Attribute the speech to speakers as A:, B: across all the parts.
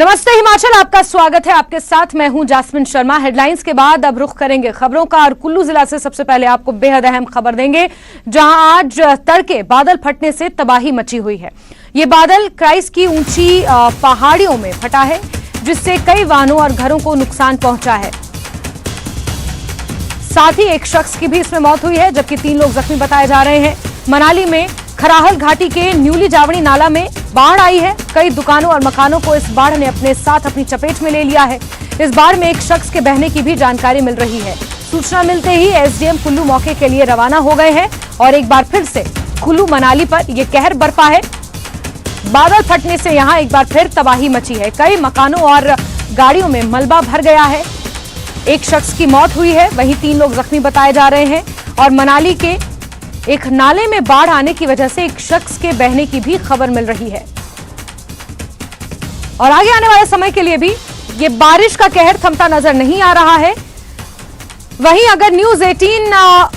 A: नमस्ते हिमाचल, आपका स्वागत है। आपके साथ मैं हूं जास्मिन शर्मा। हेडलाइंस के बाद अब रुख करेंगे खबरों का और कुल्लू जिला से सबसे पहले आपको बेहद अहम खबर देंगे, जहां आज तड़के बादल फटने से तबाही मची हुई है। ये बादल क्राइस्ट की ऊंची पहाड़ियों में फटा है, जिससे कई वाहनों और घरों को नुकसान पहुंचा है। साथ ही एक शख्स की भी इसमें मौत हुई है, जबकि 3 लोग जख्मी बताए जा रहे हैं। मनाली में खराहल घाटी के न्यूली जावड़ी नाला में बाढ़ आई है। कई दुकानों और मकानों को इस बाढ़ ने अपने साथ अपनी चपेट में ले लिया है। इस बाढ़ में एक शख्स के बहने की भी जानकारी मिल रही है। सूचना मिलते ही एसडीएम कुल्लू मौके के लिए रवाना हो गए हैं और एक बार फिर से कुल्लू मनाली पर यह कहर बरपा है। बादल फटने से यहां एक बार फिर तबाही मची है। कई मकानों और गाड़ियों में मलबा भर गया है। एक शख्स की मौत हुई है, वहीं 3 लोग जख्मी बताए जा रहे हैं। और मनाली के एक नाले में बाढ़ आने की वजह से एक शख्स के बहने की भी खबर मिल रही है। और आगे आने वाले समय के लिए भी ये बारिश का कहर थमता नजर नहीं आ रहा है। वहीं अगर न्यूज 18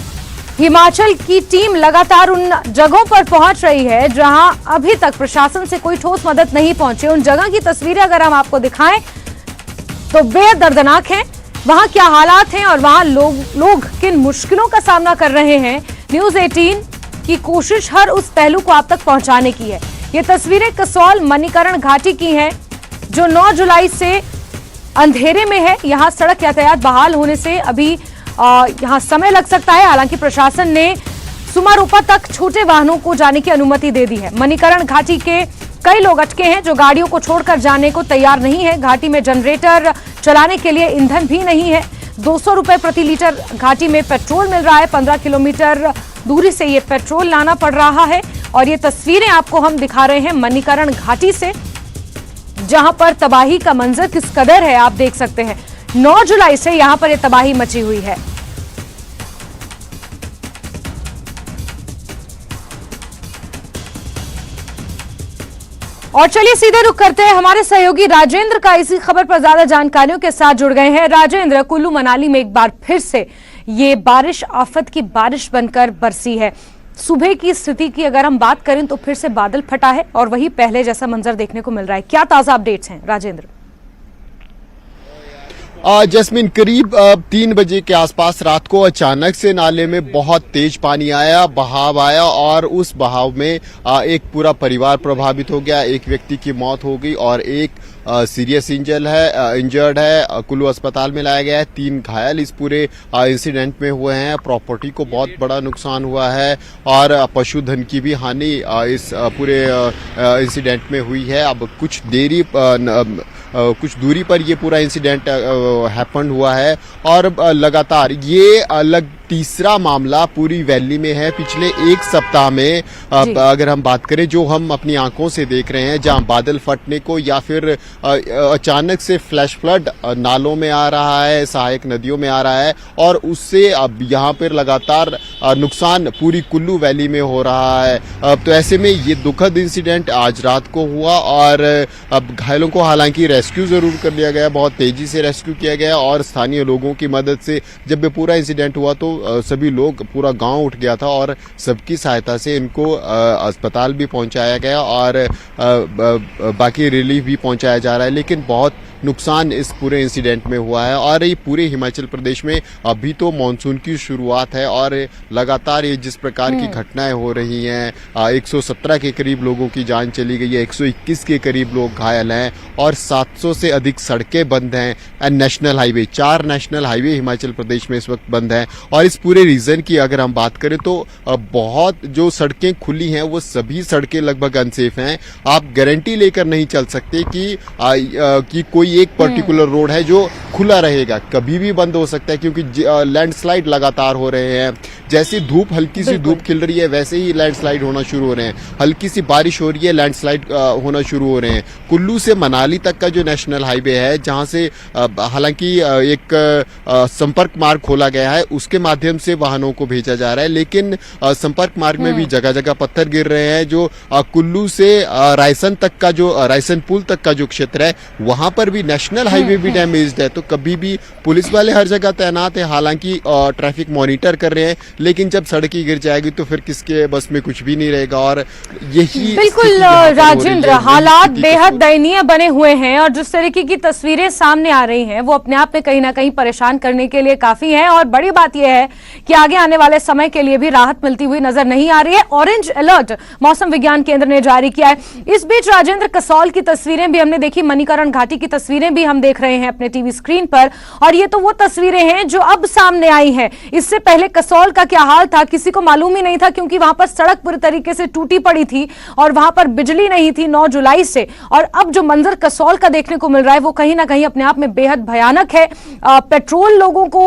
A: हिमाचल की टीम लगातार उन जगहों पर पहुंच रही है जहां अभी तक प्रशासन से कोई ठोस मदद नहीं पहुंची, उन जगह की तस्वीरें अगर हम आपको दिखाएं तो बेहद दर्दनाक है। वहां क्या हालात हैं और वहां लोग किन मुश्किलों का सामना कर रहे हैं, न्यूज 18 की कोशिश हर उस पहलू को आप तक पहुंचाने की है। ये तस्वीरें कसौल मणिकरण घाटी की हैं, जो 9 जुलाई से अंधेरे में है। यहां सड़क यातायात बहाल होने से अभी यहां समय लग सकता है। हालांकि प्रशासन ने सुमारोपा तक छोटे वाहनों को जाने की अनुमति दे दी है। मणिकरण घाटी के कई लोग अटके हैं जो गाड़ियों को छोड़कर जाने को तैयार नहीं है। घाटी में जनरेटर चलाने के लिए ईंधन भी नहीं है। 200 रुपए प्रति लीटर घाटी में पेट्रोल मिल रहा है। 15 किलोमीटर दूरी से ये पेट्रोल लाना पड़ रहा है। और ये तस्वीरें आपको हम दिखा रहे हैं मणिकरण घाटी से, जहां पर तबाही का मंजर किस कदर है आप देख सकते हैं। 9 जुलाई से यहां पर यह तबाही मची हुई है। और चलिए सीधे रुख करते हैं, हमारे सहयोगी राजेंद्र का इसी खबर पर ज्यादा जानकारियों के साथ जुड़ गए हैं। राजेंद्र, कुल्लू मनाली में एक बार फिर से ये बारिश आफत की बारिश बनकर बरसी है। सुबह की स्थिति की अगर हम बात करें तो फिर से बादल फटा है और वही पहले जैसा मंजर देखने को मिल रहा है। क्या ताजा अपडेट्स हैं राजेंद्र?
B: जैस्मिन, करीब 3 बजे के आसपास रात को अचानक से नाले में बहुत तेज पानी आया, बहाव आया और उस बहाव में एक पूरा परिवार प्रभावित हो गया। एक व्यक्ति की मौत हो गई और एक सीरियस इंजर्ड है, कुल्लू अस्पताल में लाया गया है। 3 घायल इस पूरे इंसिडेंट में हुए हैं। प्रॉपर्टी को बहुत बड़ा नुकसान हुआ है और पशुधन की भी हानि इस पूरे इंसिडेंट में हुई है। अब कुछ दूरी पर ये पूरा इंसिडेंट हैपन हुआ है और लगातार ये तीसरा मामला पूरी वैली में है। पिछले 1 सप्ताह में अगर हम बात करें, जो हम अपनी आंखों से देख रहे हैं, जहां बादल फटने को या फिर अचानक से फ्लैश फ्लड नालों में आ रहा है, सहायक नदियों में आ रहा है और उससे अब यहाँ पर लगातार नुकसान पूरी कुल्लू वैली में हो रहा है। तो ऐसे में ये दुखद इंसिडेंट आज रात को हुआ और अब घायलों को हालांकि रेस्क्यू जरूर कर लिया गया, बहुत तेजी से रेस्क्यू किया गया और स्थानीय लोगों की मदद से जब ये पूरा इंसिडेंट हुआ तो सभी लोग, पूरा गांव उठ गया था और सबकी सहायता से इनको अस्पताल भी पहुंचाया गया और बाकी रिलीफ भी पहुंचाया जा रहा है। लेकिन बहुत नुकसान इस पूरे इंसिडेंट में हुआ है और ये पूरे हिमाचल प्रदेश में अभी तो मानसून की शुरुआत है और लगातार ये जिस प्रकार की घटनाएं हो रही हैं, 117 के करीब लोगों की जान चली गई है, 121 के करीब लोग घायल हैं और 700 से अधिक सड़कें बंद हैं। National highway, 4 national highway Himachal Pradesh में इस वक्त बंद हैं। और इस पूरे रीजन की अगर हम बात करें तो बहुत जो सड़कें खुली हैं वो सभी सड़कें लगभग अनसेफ हैं। आप गारंटी लेकर नहीं चल सकते कि कोई एक पर्टिकुलर रोड है जो खुला रहेगा, कभी भी बंद हो सकता है क्योंकि लैंडस्लाइड लगातार हो रहे हैं। जैसी धूप, हल्की सी धूप खिल रही है, वैसे ही लैंडस्लाइड होना शुरू हो रहे हैं। हल्की सी बारिश हो रही है, लैंडस्लाइड होना शुरू हो रहे हैं। कुल्लू से मनाली तक का जो नेशनल हाईवे है, जहां से हालांकि एक संपर्क मार्ग खोला गया है, उसके माध्यम से वाहनों को भेजा जा रहा है, लेकिन संपर्क मार्ग में भी जगह जगह पत्थर गिर रहे हैं। जो कुल्लू से रायसन तक का, जो रायसन पुल तक का जो क्षेत्र है, वहां पर भी नेशनल हाईवे भी डैमेज्ड है। तो कभी भी पुलिस वाले हर जगह तैनात है, हालांकि ट्रैफिक मॉनिटर कर रहे हैं, लेकिन जब सड़क ही गिर जाएगी तो फिर किसके बस में कुछ भी नहीं रहेगा। और यही
A: बिल्कुल राजेंद्र, हालात बेहद दयनीय बने हुए हैं और जिस तरीके की तस्वीरें सामने आ रही हैं वो अपने आप में कहीं ना कहीं परेशान करने के लिए काफी है। और बड़ी बात यह है कि आगे आने वाले समय के लिए भी राहत मिलती हुई नजर नहीं आ रही है। ऑरेंज अलर्ट मौसम विज्ञान केंद्र ने जारी किया है। इस बीच राजेंद्र, कसौल की तस्वीरें भी हमने देखी, मणिकरण घाटी की तस्वीरें भी हम देख रहे हैं अपने टीवी स्क्रीन पर, और ये तो वो तस्वीरें हैं जो अब सामने आई हैं। इससे पहले कसौल का क्या हाल था किसी को मालूम ही नहीं था, क्योंकि वहां पर सड़क पूरी तरीके से टूटी पड़ी थी और वहां पर बिजली नहीं थी 9 जुलाई से। और अब जो मंजर कसौल का देखने को मिल रहा है वो कहीं ना कहीं अपने आप में बेहद भयानक है। पेट्रोल लोगों को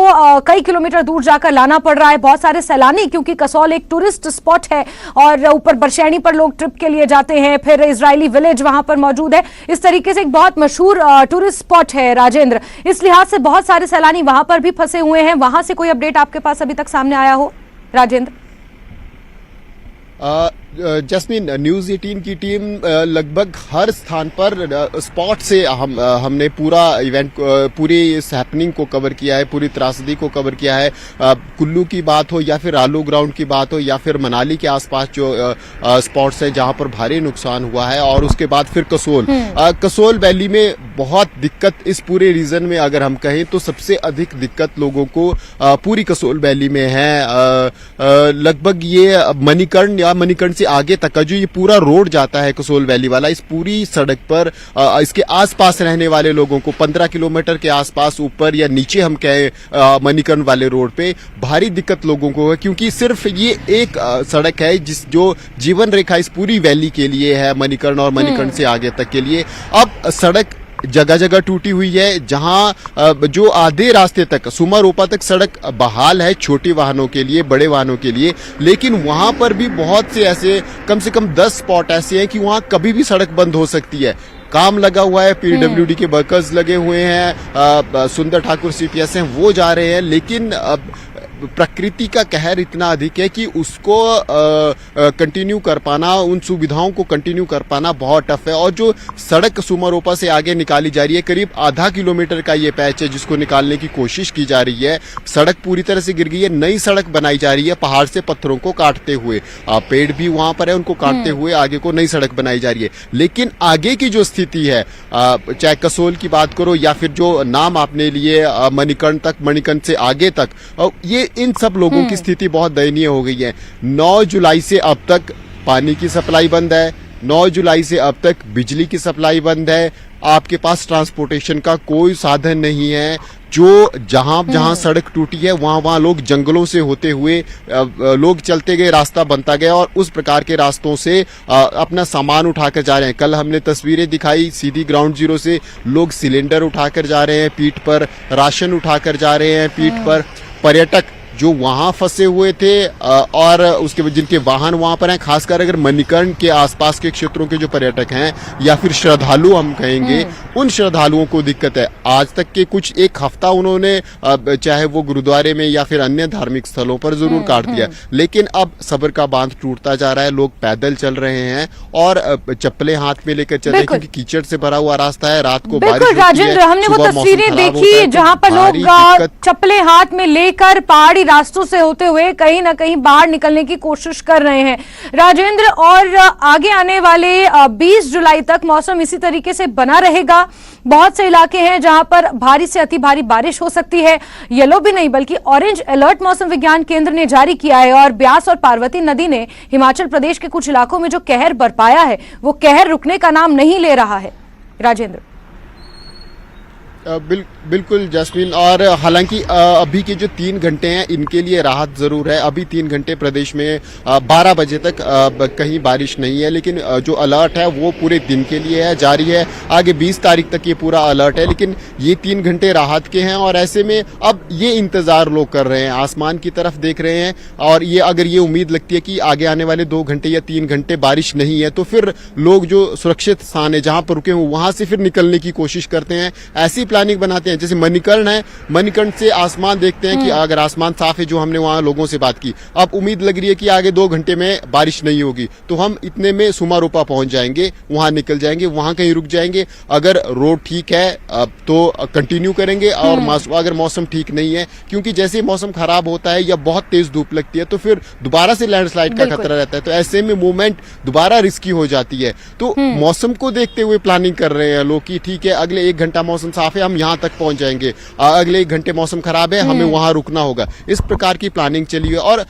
A: कई किलोमीटर दूर जाकर लाना पड़ रहा है। बहुत सारे सैलानी, क्योंकि कसौल एक टूरिस्ट स्पॉट है और ऊपर बरशैनी पर लोग ट्रिप के लिए जाते हैं, फिर इजरायली विलेज वहां पर मौजूद है। इस तरीके से एक बहुत मशहूर टूरिस्ट स्पॉट है राजेंद्र। इस लिहाज से बहुत सारे सैलानी वहां पर भी फंसे हुए हैं। वहां से कोई अपडेट आपके पास अभी तक सामने आया हो राजेंद्र?
B: जस्मिन, न्यूज़ 18 की टीम लगभग हर स्थान पर स्पॉट से हमने पूरा इवेंट, पूरी इस हैपनिंग को कवर किया है, पूरी त्रासदी को कवर किया है। कुल्लू की बात हो या फिर आलू ग्राउंड की बात हो या फिर मनाली के आसपास जो स्पॉट्स हैं जहां पर भारी नुकसान हुआ है, और उसके बाद फिर कसोल वैली में बहुत दिक्कत। इस पूरे रीजन में अगर हम कहें तो सबसे अधिक दिक्कत लोगों को पूरी कसोल वैली में है। लगभग ये मणिकर्ण से आगे तक का जो ये पूरा रोड जाता है कसोल वैली वाला, इस पूरी सड़क पर इसके आसपास रहने वाले लोगों को 15 किलोमीटर के आसपास ऊपर या नीचे हम कहें मणिकर्ण वाले रोड पे भारी दिक्कत लोगों को है, क्योंकि सिर्फ ये एक सड़क है जो जीवन रेखा इस पूरी वैली के लिए है, मणिकर्ण और मणिकर्ण से आगे तक के लिए। अब सड़क जगह जगह टूटी हुई है, जहां जो आधे रास्ते तक सुमारोपा तक सड़क बहाल है छोटे वाहनों के लिए, बड़े वाहनों के लिए, लेकिन वहां पर भी बहुत से ऐसे कम से कम 10 स्पॉट ऐसे हैं कि वहां कभी भी सड़क बंद हो सकती है। काम लगा हुआ है, पीडब्ल्यूडी के वर्कर्स लगे हुए हैं, सुंदर ठाकुर सीपीएस हैं, वो जा रहे हैं, लेकिन प्रकृति का कहर इतना अधिक है कि उसको कंटिन्यू कर पाना, उन सुविधाओं को कंटिन्यू कर पाना बहुत टफ है। और जो सड़क सुमारोपा से आगे निकाली जा रही है, करीब आधा किलोमीटर का ये पैच है जिसको निकालने की कोशिश की जा रही है। सड़क पूरी तरह से गिर गई है, नई सड़क बनाई जा रही है पहाड़ से पत्थरों को काटते हुए। पेड़ भी वहां पर है, उनको काटते हुए आगे को नई सड़क बनाई जा रही है। लेकिन आगे की जो स्थिति है, चाहे कसोल की बात करो या फिर जो नाम आपने लिए मणिकर्ण तक, मणिकर्ण से आगे तक, ये इन सब लोगों की स्थिति बहुत दयनीय हो गई है। 9 जुलाई से अब तक पानी की सप्लाई बंद है, 9 जुलाई से अब तक बिजली की सप्लाई बंद है, आपके पास ट्रांसपोर्टेशन का कोई साधन नहीं है। जो जहां सड़क टूटी है वहां लोग जंगलों से होते हुए लोग चलते गए, रास्ता बनता गया और उस प्रकार के रास्तों से अपना सामान उठाकर जा रहे हैं। कल हमने तस्वीरें दिखाई, सीधी ग्राउंड जीरो से लोग सिलेंडर उठाकर जा रहे हैं पीठ पर, राशन उठाकर जा रहे हैं पीठ पर। पर्यटक जो वहां फंसे हुए थे और उसके बाद जिनके वाहन वहां पर हैं, खासकर अगर मणिकर्ण के आसपास के क्षेत्रों के जो पर्यटक हैं या फिर श्रद्धालु हम कहेंगे, उन श्रद्धालुओं को दिक्कत है। आज तक के कुछ एक हफ्ता उन्होंने चाहे वो गुरुद्वारे में या फिर अन्य धार्मिक स्थलों पर जरूर काट दिया, लेकिन अब सब्र का बांध टूटता जा रहा है। लोग पैदल चल रहे हैं और चप्पलें हाथ में लेकर चल रहे हैं, क्योंकि कीचड़ से भरा हुआ रास्ता है। रात को बारिश होती है,
A: राजेंद्र, हमने वो तस्वीरें देखी जहां पर लोग चप्पलें हाथ में लेकर पहाड़ी रास्तों से होते हुए कहीं ना कहीं बाहर निकलने की कोशिश कर रहे हैं राजेंद्र। और आगे आने वाले 20 जुलाई तक मौसम इसी तरीके से बना रहेगा। बहुत से इलाके हैं जहां पर भारी से अति भारी बारिश हो सकती है। येलो भी नहीं बल्कि ऑरेंज अलर्ट मौसम विज्ञान केंद्र ने जारी किया है। और ब्यास और पार्वती नदी ने हिमाचल प्रदेश के कुछ इलाकों में जो कहर बरपाया है वो कहर रुकने का नाम नहीं ले रहा है राजेंद्र।
B: बिल्कुल जस्मिन, और हालांकि अभी के जो 3 घंटे हैं इनके लिए राहत जरूर है। अभी 3 घंटे प्रदेश में 12 बजे तक कहीं बारिश नहीं है, लेकिन जो अलर्ट है वो पूरे दिन के लिए है, जारी है। आगे 20 तारीख तक ये पूरा अलर्ट है, लेकिन ये 3 घंटे राहत के हैं। और ऐसे में अब ये इंतजार लोग कर रहे हैं, आसमान की तरफ देख रहे हैं, और ये अगर ये उम्मीद लगती है कि आगे आने वाले 2 घंटे या 3 घंटे बारिश नहीं है, तो फिर लोग जो सुरक्षित स्थान है जहां पर रुके हुए वहां से फिर निकलने की कोशिश करते हैं। ऐसी प्लानिंग बनाते हैं। जैसे मणिकर्ण है, मणिकर्ण से आसमान देखते हैं कि अगर आसमान साफ है, जो हमने वहां लोगों से बात की, अब उम्मीद लग रही है कि आगे 2 घंटे में बारिश नहीं होगी, तो हम इतने में सुमारोपा पहुंच जाएंगे, वहां निकल जाएंगे, वहां कहीं रुक जाएंगे। अगर रोड ठीक है तो कंटिन्यू करेंगे, और अगर मौसम ठीक नहीं है, क्योंकि जैसे मौसम खराब होता है या बहुत तेज धूप लगती है तो फिर दोबारा से लैंडस्लाइड का खतरा रहता है, तो ऐसे में मूवमेंट दोबारा रिस्की हो जाती है। तो मौसम को देखते हुए प्लानिंग कर रहे हैं लोग कि ठीक है, अगले 1 घंटा मौसम साफ है, हम यहां तक पहुंच जाएंगे, अगले 1 घंटे मौसम खराब है, हमें वहां रुकना होगा। इस प्रकार की प्लानिंग चली है और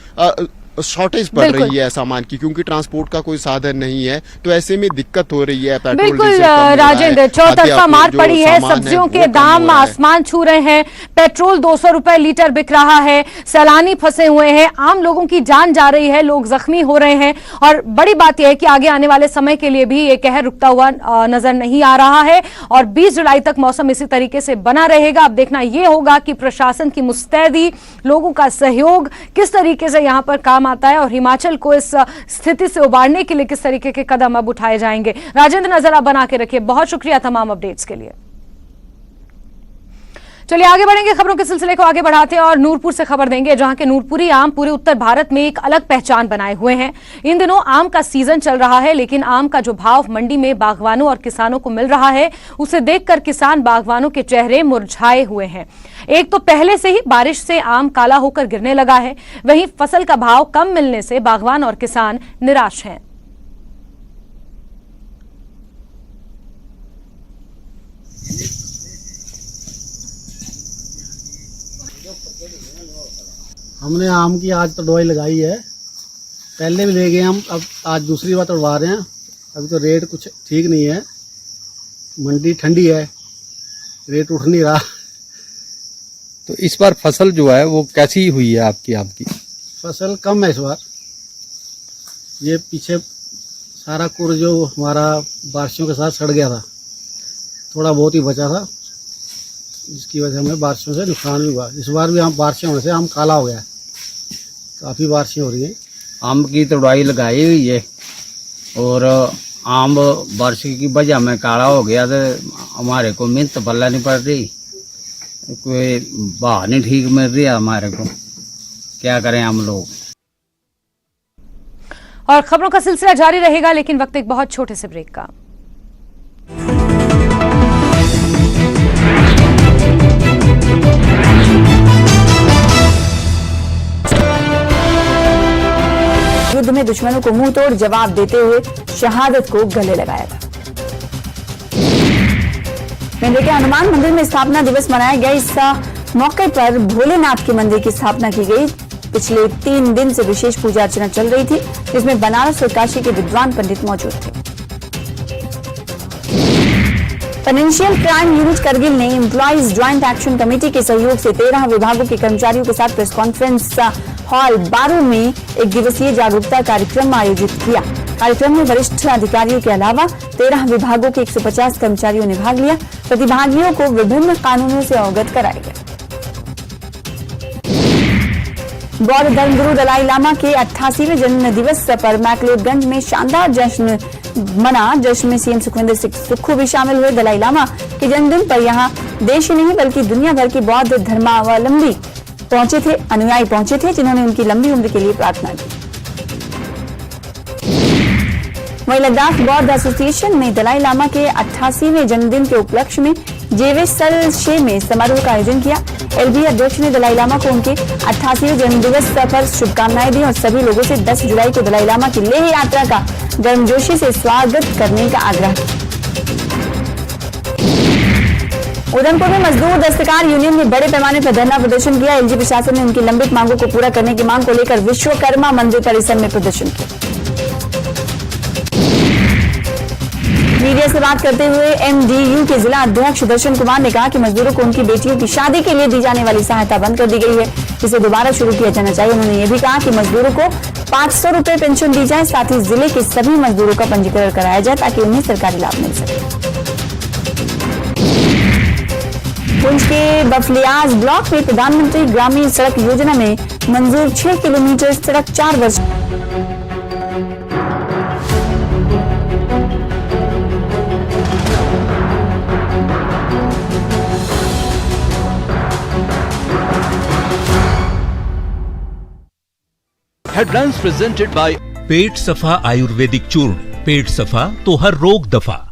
B: शॉर्टेज पड़ रही है सामान की, क्योंकि ट्रांसपोर्ट का कोई साधन नहीं है, तो ऐसे में दिक्कत हो रही है। पेट्रोल
A: बिल्कुल राजेंद्र, चौतरफा मार पड़ी है, सब्जियों के दाम आसमान छू रहे हैं, पेट्रोल 200 रुपए लीटर बिक रहा है, सैलानी फंसे हुए हैं, आम लोगों की जान जा रही है, लोग जख्मी हो रहे हैं। और बड़ी बात यह है कि आगे आने वाले समय के लिए भी ये कहर रुकता हुआ नजर नहीं आ रहा है और 20 जुलाई तक मौसम इसी तरीके से बना रहेगा। अब देखना यह होगा कि प्रशासन की मुस्तैदी, लोगों का सहयोग किस तरीके से यहां पर काम आता है और हिमाचल को इस स्थिति से उबारने के लिए किस तरीके के कदम अब उठाए जाएंगे। राजेंद्र, नजर आप बना के रखिए। बहुत शुक्रिया तमाम अपडेट्स के लिए। चलिए आगे बढ़ेंगे, खबरों के सिलसिले को आगे बढ़ाते हैं और नूरपुर से खबर देंगे, जहां के नूरपुरी आम पूरे उत्तर भारत में एक अलग पहचान बनाए हुए हैं। इन दिनों आम का सीजन चल रहा है, लेकिन आम का जो भाव मंडी में बागवानों और किसानों को मिल रहा है, उसे देखकर किसान बागवानों के चेहरे मुरझाए हुए हैं। एक तो पहले से ही बारिश से आम काला होकर गिरने लगा है, वहीं फसल का भाव कम मिलने से बागवान और किसान निराश हैं।
C: हमने आम की आज तो दवाई लगाई है, पहले भी ले गए हम, अब आज दूसरी बार तोड़वा रहे हैं। अभी तो रेट कुछ ठीक नहीं है, मंडी ठंडी है, रेट उठ नहीं रहा।
D: तो इस बार फसल जो है वो कैसी हुई है आपकी?
C: फसल कम है इस बार। ये पीछे सारा कुर जो हमारा बारिशों के साथ सड़ गया था, थोड़ा बहुत ही बचा था, जिसकी वजह से हमें बारिशों से नुकसान भी हुआ। इस बार भी हम बारिशें होने से आम काला हो गया है, काफ़ी बारिशें हो रही हैं।
E: आम की तोड़ाई लगाई हुई है और आम बारिश की वजह में काला हो गया, तो हमारे को मेहनत पल्ला नहीं पड़ रही, कोई भाव नहीं ठीक मिल रही है हमारे को, क्या करें हम लोग।
A: और खबरों का सिलसिला जारी रहेगा, लेकिन वक्त एक बहुत छोटे से ब्रेक का।
F: युद्ध में दुश्मनों को मुंह तोड़ जवाब देते हुए शहादत को गले लगाया था। मेले के हनुमान मंदिर में स्थापना दिवस मनाया गया। इस मौके पर भोलेनाथ के मंदिर की स्थापना की गई। पिछले 3 दिन से विशेष पूजा अर्चना चल रही थी, जिसमें बनारस और काशी के विद्वान पंडित मौजूद थे। फाइनेंशियल क्राइम यूनिट करगिल ने एम्प्लॉइज ज्वाइंट एक्शन कमेटी के सहयोग से 13 विभागों के कर्मचारियों के साथ प्रेस कॉन्फ्रेंस हॉल बारू में एक दिवसीय जागरूकता कार्यक्रम आयोजित किया। कार्यक्रम में वरिष्ठ अधिकारियों के अलावा 13 विभागों के 150 कर्मचारियों ने भाग लिया। प्रतिभागियों को विभिन्न कानूनों से अवगत कराया गया। बौद्ध धर्मगुरु दलाई लामा के 88वें जन्म दिवस पर मैक्लोडगंज में शानदार जश्न मना। जश्न में सीएम सुखविंदर सिंह सुक्खू भी शामिल हुए। दलाई लामा के जन्मदिन पर यहां देश ही नहीं बल्कि दुनिया भर के बौद्ध धर्मावलंबी पहुंचे थे, अनुयायी पहुंचे थे, जिन्होंने उनकी लंबी उम्र के लिए प्रार्थना की। वहीं लद्दाख बौद्ध एसोसिएशन में दलाई लामा के 88वें जन्मदिन के उपलक्ष्य में जेवेसल शे में समारोह का आयोजन किया। एलबी अध्यक्ष ने दलाई लामा को उनके 88वें जन्मदिवस पर शुभकामनाएं दी और सभी लोगों से 10 जुलाई को दलाई लामा की लेह यात्रा का गर्मजोशी से स्वागत करने का आग्रह किया। उधमपुर में मजदूर दस्तकार यूनियन ने बड़े पैमाने पर धरना प्रदर्शन किया। एलजी प्रशासन ने उनकी लंबित मांगों को पूरा करने की मांग को लेकर विश्वकर्मा मंदिर परिसर में प्रदर्शन किया। मीडिया से बात करते हुए एमडीयू के जिला अध्यक्ष दर्शन कुमार ने कहा कि मजदूरों को उनकी बेटियों की शादी के लिए दी जाने वाली सहायता बंद कर दी गई है, जिसे दोबारा शुरू किया जाना चाहिए। उन्होंने ये भी कहा कि मजदूरों को 500 रुपए पेंशन दी जाए, साथ ही जिले के सभी मजदूरों का पंजीकरण कराया जाए ताकि उन्हें सरकारी लाभ मिल सके। पुंछ के बफलियाज ब्लॉक में प्रधानमंत्री ग्रामीण सड़क योजना में मंजूर 6 किलोमीटर सड़क 4 वर्ष
G: हेडलाइंस प्रेजेंटेड बाय पेट सफा आयुर्वेदिक चूर्ण। पेट सफा तो हर रोग दफा।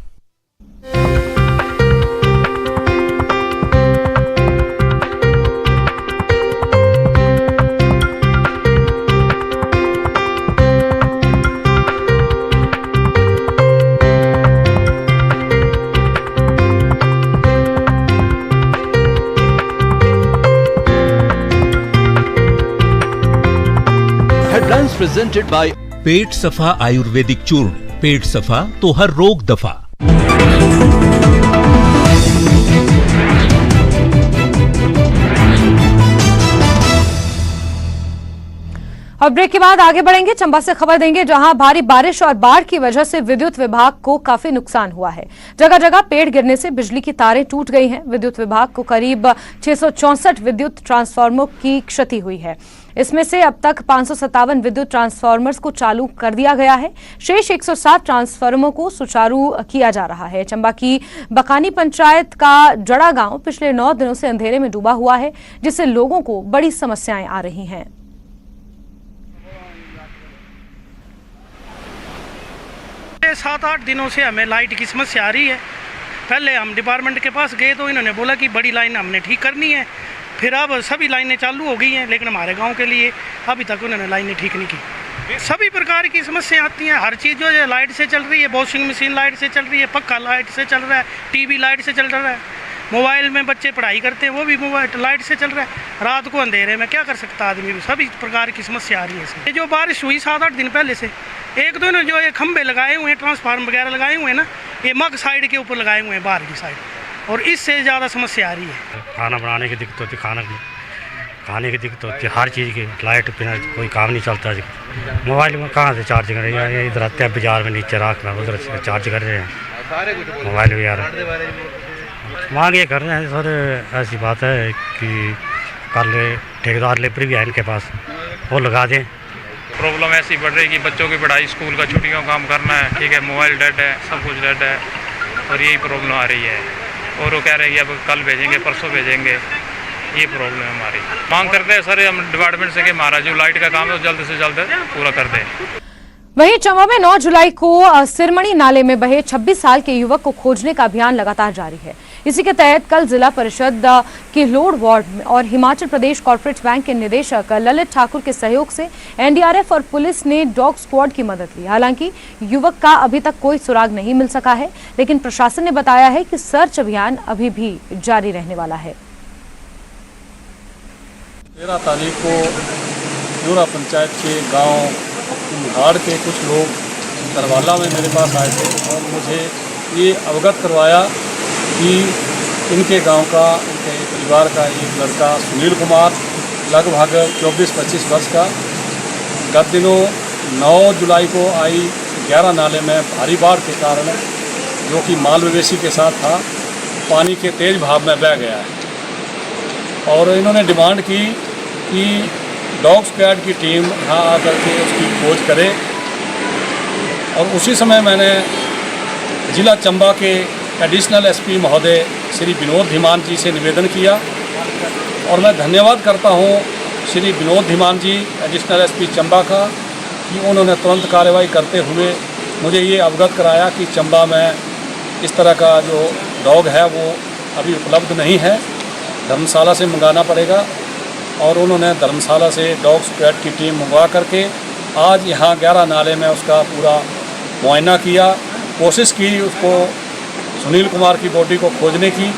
G: हेडलाइंस प्रेजेंटेड बाय पेट सफा आयुर्वेदिक चूर्ण। पेट सफा तो हर रोग दफा।
A: और ब्रेक के बाद आगे बढ़ेंगे, चंबा से खबर देंगे जहां भारी बारिश और बाढ़ की वजह से विद्युत विभाग को काफी नुकसान हुआ है। जगह जगह पेड़ गिरने से बिजली की तारें टूट गई हैं। विद्युत विभाग को करीब 664 विद्युत ट्रांसफार्मरों की क्षति हुई है। इसमें से अब तक 557 विद्युत ट्रांसफार्मर्स को चालू कर दिया गया है। शेष 107 ट्रांसफार्मरों को सुचारू किया जा रहा है। चंबा की बकानी पंचायत का जड़ा गांव पिछले 9 दिनों से अंधेरे में डूबा हुआ है, जिससे लोगों को बड़ी समस्याएं आ रही हैं।
H: 7-8 दिनों से हमें लाइट की समस्या आ रही है। पहले हम डिपार्टमेंट के पास गए तो इन्होंने बोला कि बड़ी लाइन हमने ठीक करनी है। फिर अब सभी लाइनें चालू हो गई हैं, लेकिन हमारे गांव के लिए अभी तक उन्होंने लाइनें ठीक नहीं की। सभी प्रकार की समस्याएं आती हैं। हर चीज़ जो है लाइट से चल रही है। वॉशिंग मशीन लाइट से चल रही है, पक्का लाइट से चल रहा है, टीवी लाइट से चल रहा है, मोबाइल में बच्चे पढ़ाई करते हैं वो भी मोबाइल लाइट से चल रहा है। रात को अंधेरे में क्या कर सकता आदमी भी। सभी प्रकार की समस्या आ रही है इसमें। ये जो बारिश हुई 7-8 दिन पहले से, एक तो इन्होंने जो ये खंभे लगाए हुए हैं, ट्रांसफार्मर वगैरह लगाए हुए हैं ना, ये मग साइड के ऊपर लगाए हुए हैं बाहर की साइड, और इससे ज़्यादा समस्या आ रही है।
I: खाना बनाने की दिक्कत होती है, खाने की दिक्कत होती है, हर चीज़ की। लाइट बिना कोई काम नहीं चलता। मोबाइल में कहाँ से चार्ज कर रहे हैं, इधर आते हैं बाजार में नीचे रख रहा उधर से चार्ज कर रहे हैं मोबाइल वगैरह। मांग ये कर रहे हैं सर, ऐसी बात है कि कल ठेकेदार लेबर भी है इनके पास, वो लगा दें।
J: प्रॉब्लम ऐसी बढ़ रही है कि बच्चों की पढ़ाई, स्कूल का छुट्टियों का काम करना है, ठीक है, मोबाइल डेड है, सब कुछ डेड है, और यही प्रॉब्लम आ रही है। और वो कह रहे हैं कि अब कल भेजेंगे, परसों भेजेंगे, ये प्रॉब्लम है हमारी। मांग करते हैं सर हम डिपार्टमेंट से कि हमारा जो लाइट का काम है वो जल्द से जल्द पूरा कर दें।
A: वहीं चंबा में 9 जुलाई को सिरमणी नाले में बहे 26 साल के युवक को खोजने का अभियान लगातार जारी है। इसी के तहत कल जिला परिषद के लोड वार्ड और हिमाचल प्रदेश कॉर्पोरेट बैंक के निदेशक ललित ठाकुर के सहयोग से एनडीआरएफ और पुलिस ने डॉग स्क्वाड की मदद ली। हालांकि युवक का अभी तक कोई सुराग नहीं मिल सका है, लेकिन प्रशासन ने बताया है कि सर्च अभियान अभी भी जारी रहने वाला है।
C: 13 तारीख को न्यूरा पंचायत के गांव घाड़ के कुछ लोग करवाला में मेरे पास आए थे और मुझे ये अवगत करवाया कि इनके गांव का, इनके परिवार का एक लड़का सुनील कुमार लगभग 24-25 वर्ष का गत दिनों 9 जुलाई को आई 11 नाले में भारी बाढ़ के कारण, जो कि माल मवेशी के साथ था, पानी के तेज बहाव में बह गया है। और इन्होंने डिमांड की कि डॉग स्क्वाड की टीम यहाँ आकर के उसकी खोज करे। और उसी समय मैंने जिला चंबा के एडिशनल एसपी महोदय श्री विनोद धीमान जी से निवेदन किया, और मैं धन्यवाद करता हूँ श्री विनोद धीमान जी एडिशनल एसपी चंबा का कि उन्होंने तुरंत कार्रवाई करते हुए मुझे ये अवगत कराया कि चंबा में इस तरह का जो डॉग है वो अभी उपलब्ध नहीं है, धर्मशाला से मंगाना पड़ेगा। और उन्होंने धर्मशाला से डॉग स्क्वाड की टीम मंगवा करके आज यहाँ 11 नाले में उसका पूरा मुआयना किया, कोशिश की उसको सुनील कुमार की बॉडी को खोजने की,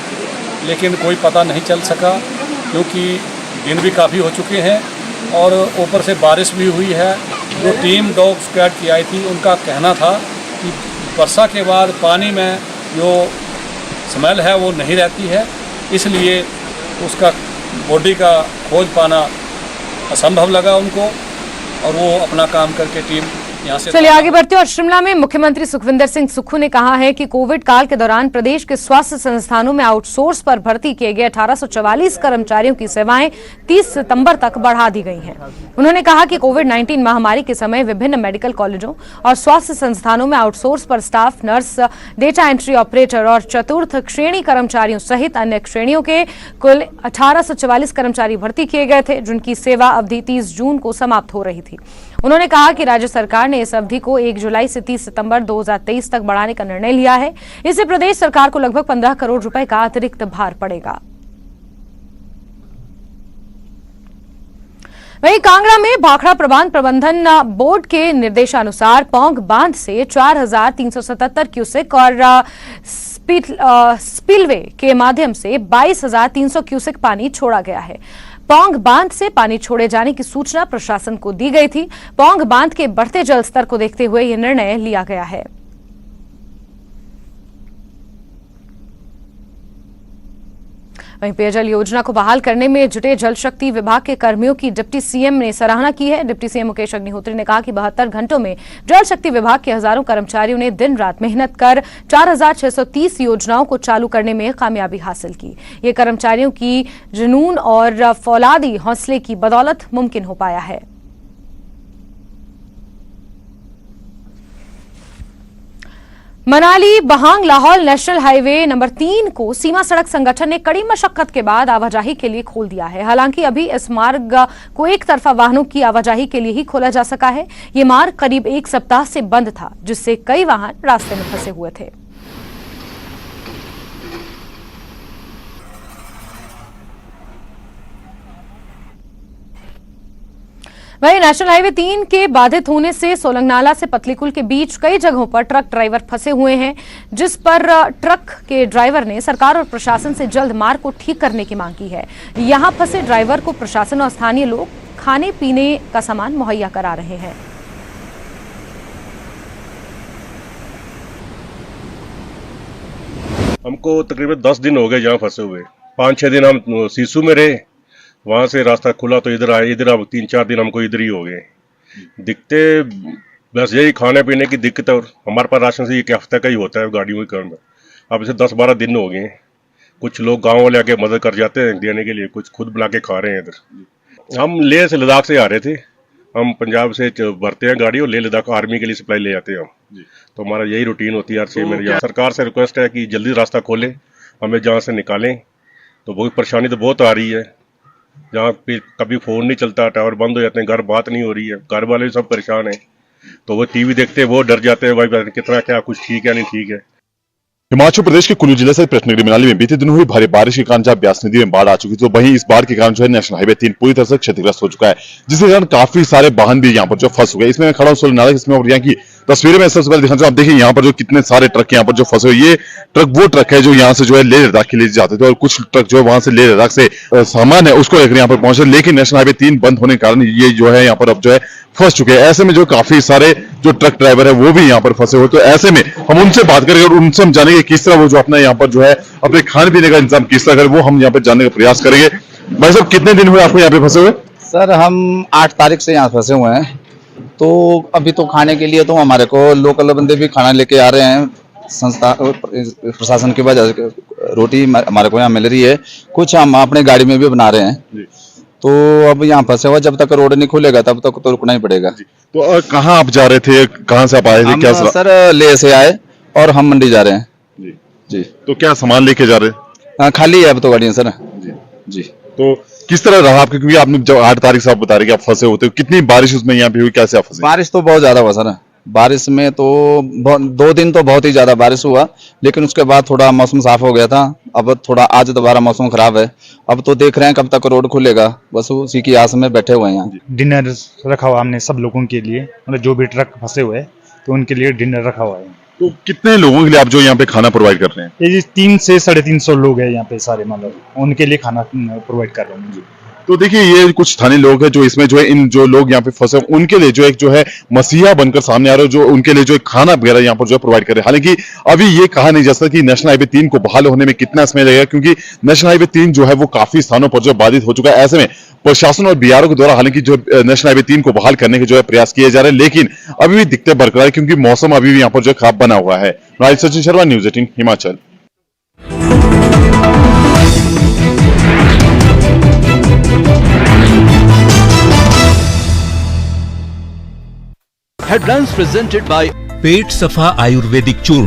C: लेकिन कोई पता नहीं चल सका क्योंकि दिन भी काफ़ी हो चुके हैं और ऊपर से बारिश भी हुई है। जो टीम डॉग स्क्वाड की आई थी उनका कहना था कि वर्षा के बाद पानी में जो स्मेल है वो नहीं रहती है, इसलिए उसका बॉडी का खोज पाना असंभव लगा उनको, और वो अपना काम करके टीम
A: चलिए आगे बढ़ते हैं और शिमला में मुख्यमंत्री सुखविंदर सिंह सुक्खू ने कहा है कि कोविड काल के दौरान प्रदेश के स्वास्थ्य संस्थानों में आउटसोर्स पर भर्ती किए गए 1844 कर्मचारियों की सेवाएं 30 सितंबर तक बढ़ा दी गई हैं। उन्होंने कहा कि कोविड-19 महामारी के समय विभिन्न मेडिकल कॉलेजों और स्वास्थ्य संस्थानों में आउटसोर्स पर staff, nurse, data entry operator और चतुर्थ श्रेणी कर्मचारियों सहित अन्य श्रेणियों के कुल 1844 कर्मचारी भर्ती किए गए थे, जिनकी सेवा अवधि 30 जून को समाप्त हो रही थी। उन्होंने कहा कि राज्य सरकार ने इस अवधि को 1 जुलाई से 30 सितंबर 2023 तक बढ़ाने का निर्णय लिया है। इससे प्रदेश सरकार को लगभग 15 करोड़ रुपए का अतिरिक्त भार पड़ेगा। वहीं कांगड़ा में भाखड़ा प्रबंधन बोर्ड के निर्देशानुसार पौंग बांध से 4377 क्यूसेक और स्पिलवे के माध्यम से 22,300 क्यूसेक पानी छोड़ा गया है। पौंग बांध से पानी छोड़े जाने की सूचना प्रशासन को दी गई थी। पौंग बांध के बढ़ते जल स्तर को देखते हुए यह निर्णय लिया गया है। वहीं पेयजल योजना को बहाल करने में जुटे जल शक्ति विभाग के कर्मियों की डिप्टी सीएम ने सराहना की है। डिप्टी सीएम मुकेश अग्निहोत्री ने कहा कि 72 घंटों में जल शक्ति विभाग के हजारों कर्मचारियों ने दिन रात मेहनत कर 4630 योजनाओं को चालू करने में कामयाबी हासिल की। ये कर्मचारियों की जुनून और फौलादी हौसले की बदौलत मुमकिन हो पाया है। Manali Bahang Lahaul national highway number 3 को सीमा सड़क संगठन ने कड़ी मशक्कत के बाद आवाजाही के लिए खोल दिया है। हालांकि अभी इस मार्ग को एक तरफा वाहनों की आवाजाही के लिए ही खोला जा सका है। ये मार्ग करीब 1 सप्ताह से बंद था, जिससे कई वाहन रास्ते में फंसे हुए थे। वहीं नेशनल हाईवे 3 के बाधित होने से सोलंगनाला से पतलीकुल के बीच कई जगहों पर ट्रक ड्राइवर फंसे हुए हैं, जिस पर ट्रक के ड्राइवर ने सरकार और प्रशासन से जल्द मार्ग को ठीक करने की मांग की है। यहां फंसे ड्राइवर को प्रशासन और स्थानीय लोग खाने पीने का सामान मुहैया करा रहे हैं।
K: हमको तकरीबन 10 दिन हो गए यहाँ फंसे हुए। 5-6 दिन हम सीसू में रहे, वहाँ से रास्ता खुला तो इधर आए। इधर अब 3-4 दिन हमको इधर ही हो गए। दिक्कते बस यही खाने पीने की दिक्कत है, और हमारे पास राशन से एक हफ्ते का ही होता है गाड़ियों के कारण। अब इसे 10-12 दिन हो गए। कुछ लोग गांव वाले आके मदद कर जाते हैं देने के लिए, कुछ खुद बना के खा रहे हैं। इधर हम लेह से लद्दाख से आ रहे थे। हम पंजाब से भरते हैं गाड़ी और लेह लद्दाख आर्मी के लिए सप्लाई ले जाते हैं हम। तो हमारा यही रूटीन होती है। सरकार से रिक्वेस्ट है कि जल्दी रास्ता खोलें, हमें जहाँ से निकालें। तो बहुत परेशानी तो बहुत आ रही है, जहाँ पे कभी फ़ोन नहीं चलता, टावर बंद हो जाते हैं, घर बात नहीं हो रही है। घर वाले भी सब परेशान हैं, तो वो टीवी देखते हैं, वो डर जाते हैं भाई कितना क्या कुछ ठीक है नहीं ठीक है।
L: हिमाचल प्रदेश के कुल्लू जिले से कृष्णगिरी मनाली में बीते दिनों हुई भारी बारिश के कारण जहां ब्यास नदी में बाढ़ आ चुकी थी, तो वहीं इस बाढ़ के कारण जो है नेशनल हाईवे 3 पूरी तरह से क्षतिग्रस्त हो चुका है, जिसके कारण काफी सारे वाहन भी यहाँ पर जो फंस गए। इसमें मैं खड़ा हूँ सोलंगनाला, इसमें और यहाँ की तस्वीरें मैं सबसे पहले दिखाना चाहूँ। आप देखिए यहाँ पर जो कितने सारे ट्रक यहाँ पर जो फंसे हुए। ये ट्रक वो ट्रक है जो यहाँ से जो है लेह लद्दाख के लिए जाते थे, और कुछ ट्रक जो है वहां से लेह लद्दाख से सामान है उसको लेकर यहाँ पर पहुंचे। लेकिन नेशनल हाईवे 3 बंद होने के कारण ये जो है यहाँ पर अब जो है फंस चुके हैं। ऐसे में जो काफी सारे जो ट्रक ड्राइवर है वो भी यहाँ पर फंसे हुए। तो ऐसे में हम उनसे बात करेंगे और उनसे हम जानेंगे किस तरह वो जो अपना यहाँ पर जो है अपने खाने पीने का इंतजाम किस तरह करें, वो हम यहाँ पर जानने का प्रयास करेंगे। भाई साहब, कितने दिन हुए आपको यहाँ पे फंसे हुए?
D: सर, हम 8 तारीख से यहाँ फंसे हुए हैं। तो अभी तो खाने के लिए तो हमारे को लोकल बंदे भी खाना लेके आ रहे हैं। संस्था प्रशासन की वजह से रोटी हमारे को यहाँ मिल रही है, कुछ हम अपने गाड़ी में भी बना रहे हैं। तो अब यहाँ फंसे हुआ, जब तक रोड नहीं खुलेगा तब तक तो रुकना ही पड़ेगा।
L: तो कहाँ आप जा रहे थे, कहाँ से आप आए थे? क्या
D: सर, लेह से आए और हम मंडी जा रहे हैं। जी।
L: तो क्या सामान लेके जा रहे हैं?
D: खाली है अब तो गाड़ियाँ सर। जी।
L: तो किस तरह रहा आपके, क्योंकि आपने जब 8 तारीख से आप बता रहे कि आप फंसे होते हो, कितनी बारिश उसमें यहाँ पे हुई, कैसे आप फंसे?
D: बारिश तो बहुत ज्यादा हुआ सर। बारिश में तो 2 दिन तो बहुत ही ज्यादा बारिश हुआ, लेकिन उसके बाद थोड़ा मौसम साफ हो गया था। अब थोड़ा आज दोबारा मौसम खराब है। अब तो देख रहे हैं कब तक रोड खुलेगा, बस उसी की आस में बैठे हुए हैं यहाँ।
M: डिनर रखा हुआ हमने सब लोगों के लिए, मतलब जो भी ट्रक फंसे हुए तो उनके लिए डिनर रखा हुआ है।
L: तो कितने लोगों के लिए आप जो यहाँ पे खाना प्रोवाइड कर रहे हैं?
M: ये 300 से 350 लोग हैं यहाँ पे सारे, मतलब उनके लिए खाना प्रोवाइड कर रहे हैं।
L: तो देखिए ये कुछ स्थानीय लोग हैं जो इसमें जो है इन जो लोग यहाँ पे फंसे उनके लिए जो एक जो है मसीहा बनकर सामने आ रहे हो, जो उनके लिए जो एक खाना वगैरह यहाँ पर जो है प्रोवाइड कर रहे हैं। हालांकि अभी ये कहा नहीं जा सकता कि नेशनल हाईवे 3 को बहाल होने में कितना समय लगेगा, क्योंकि नेशनल हाईवे 3 जो है वो काफी स्थानों पर जो बाधित हो चुका है। ऐसे में प्रशासन और बीआरओ के द्वारा हालांकि जो नेशनल हाईवे 3 को बहाल करने के जो है प्रयास किए जा रहे हैं, लेकिन अभी भी दिक्कतें बरकरार है क्योंकि मौसम अभी भी यहाँ पर जो है खराब बना हुआ है। Sachin Sharma, news 18 Himachal.
G: Headlines presented by पेट सफा आयुर्वेदिक चूर्ण।